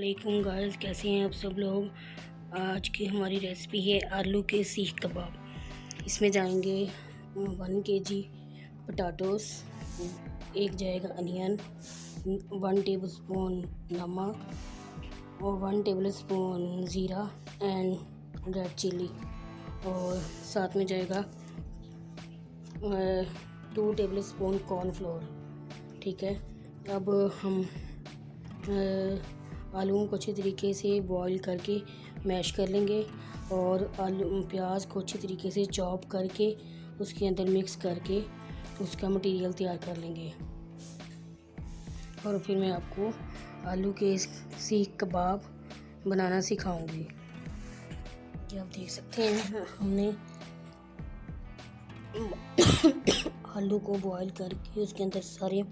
वालेकुम गाइस, कैसे हैं आप सब लोग। आज की हमारी रेसिपी है आलू के सीख कबाब। इसमें जाएंगे 1 kg पटाटोस, एक जाएगा अनियन, 1 टेबलस्पून नमक और 1 टेबलस्पून ज़ीरा एंड रेड चिली, और साथ में जाएगा 2 टेबलस्पून कॉर्नफ्लोर। ठीक है, अब हम आलूओं को अच्छे तरीके से बॉईल करके मैश कर लेंगे और प्याज को अच्छे तरीके से चॉप करके उसके अंदर मिक्स करके उसका मटेरियल तैयार कर लेंगे। और फिर मैं आपको आलू के सीख कबाब बनाना सिखाऊंगी। ये आप देख सकते हैं, हमने आलू को बॉईल करके उसके अंदर सारे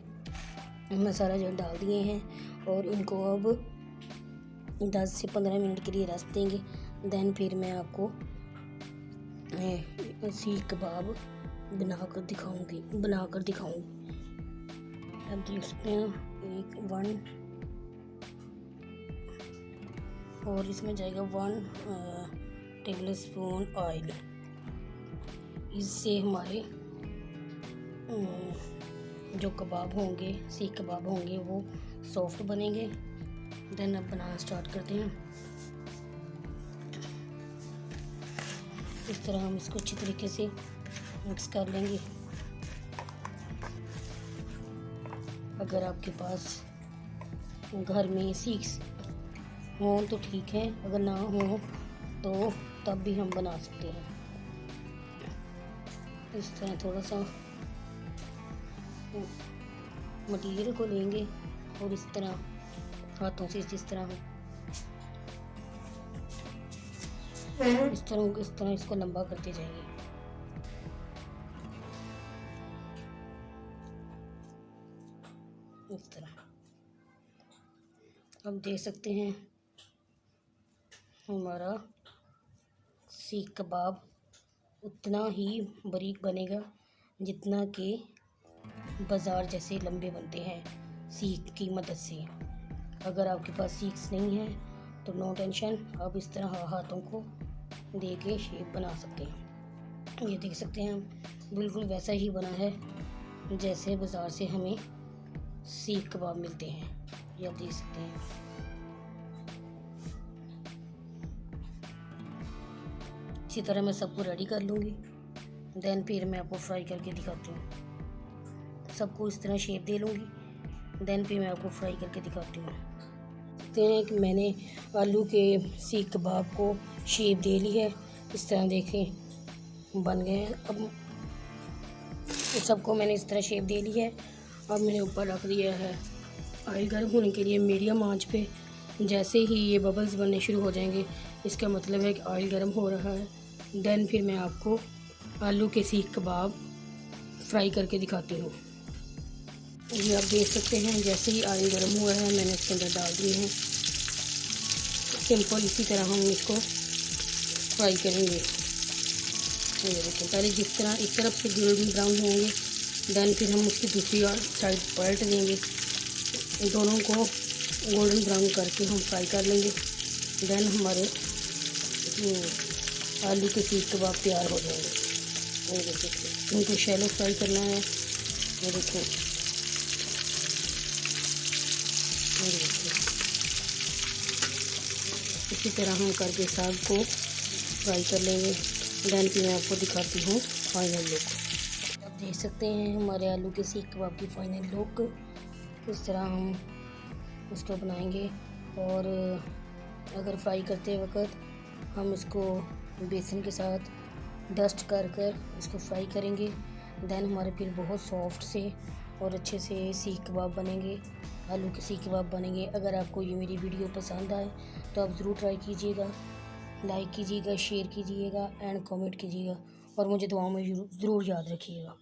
मसाला जो डाल दिए हैं और इनको अब 10 से 15 मिनट के लिए रेस्ट देंगे। देन फिर मैं आपको सीख कबाब बनाकर दिखाऊंगी। आप देख सकते हैं 1 और इसमें जाएगा 1 टेबलस्पून ऑयल। इससे हमारे जो कबाब होंगे, सीख कबाब होंगे, वो सॉफ्ट बनेंगे। देन अब बनाना स्टार्ट करते हैं। इस तरह हम इसको अच्छी तरीके से मिक्स कर लेंगे। अगर आपके पास घर में सीख हो तो ठीक है, अगर ना हो तो तब भी हम बना सकते हैं। इस तरह थोड़ा सा मटेरियल को लेंगे और इस तरह हाथों से जिस तरह इस तरह इसको लंबा करते जाएंगे। इस तरह अब देख सकते हैं हमारा सीख कबाब उतना ही बारीक बनेगा जितना कि बाज़ार जैसे लंबे बनते हैं सीख की मदद से। अगर आपके पास सीख नहीं है तो नो टेंशन, आप इस तरह हाथों को दे के शेप बना सकते हैं। ये देख सकते हैं बिल्कुल वैसा ही बना है जैसे बाज़ार से हमें सीख कबाब मिलते हैं। ये आप देख सकते हैं। इसी तरह मैं सबको रेडी कर लूँगी। देन फिर मैं आपको फ्राई करके दिखाती हूँ। सबको इस तरह शेप दे लूँगी। देन फिर मैं आपको फ्राई करके दिखाती हूँ। देखते हैं कि मैंने आलू के सीख कबाब को शेप दे ली है। इस तरह देखें बन गए हैं। अब सबको मैंने इस तरह शेप दे ली है। अब मैंने ऊपर रख दिया है ऑयल गर्म होने के लिए मीडियम आंच पे। जैसे ही ये बबल्स बनने शुरू हो जाएंगे, इसका मतलब है कि ऑयल गर्म हो रहा है। देन फिर मैं आपको आलू के सीख कबाब फ्राई करके दिखाती हूँ। ये आप देख सकते हैं जैसे ही ऑयल गर्म हुआ है मैंने इसके अंदर डाल दिए हैं। सिंपल इसी तरह हम इसको फ्राई करेंगे। ये देखिए, पहले जिस तरह एक तरफ से गोल्डन ब्राउन होंगे, देन फिर हम उसकी दूसरी साइड पलट देंगे। दोनों को गोल्डन ब्राउन करके हम फ्राई कर लेंगे। देन हमारे आलू के सीख कबाब तैयार हो जाएंगे। ये देखिए, उनको शैलो फ्राई करना है। ये देखिए, इसी तरह हम करके साग को फ्राई कर लेंगे। देन फिर मैं आपको दिखाती हूँ फाइनल लुक। आप देख सकते हैं हमारे आलू के सीख कबाब की फाइनल लुक। इस तरह हम इसको बनाएंगे। और अगर फ्राई करते वक्त हम इसको बेसन के साथ डस्ट कर इसको फ्राई करेंगे, देन हमारे फिर बहुत सॉफ्ट से और अच्छे से सीख कबाब बनेंगे, आलू के सीख कबाब बनेंगे। अगर आपको ये मेरी वीडियो पसंद आए तो आप ज़रूर ट्राई कीजिएगा, लाइक कीजिएगा, शेयर कीजिएगा एंड कमेंट कीजिएगा, और मुझे दुआओं में ज़रूर याद रखिएगा।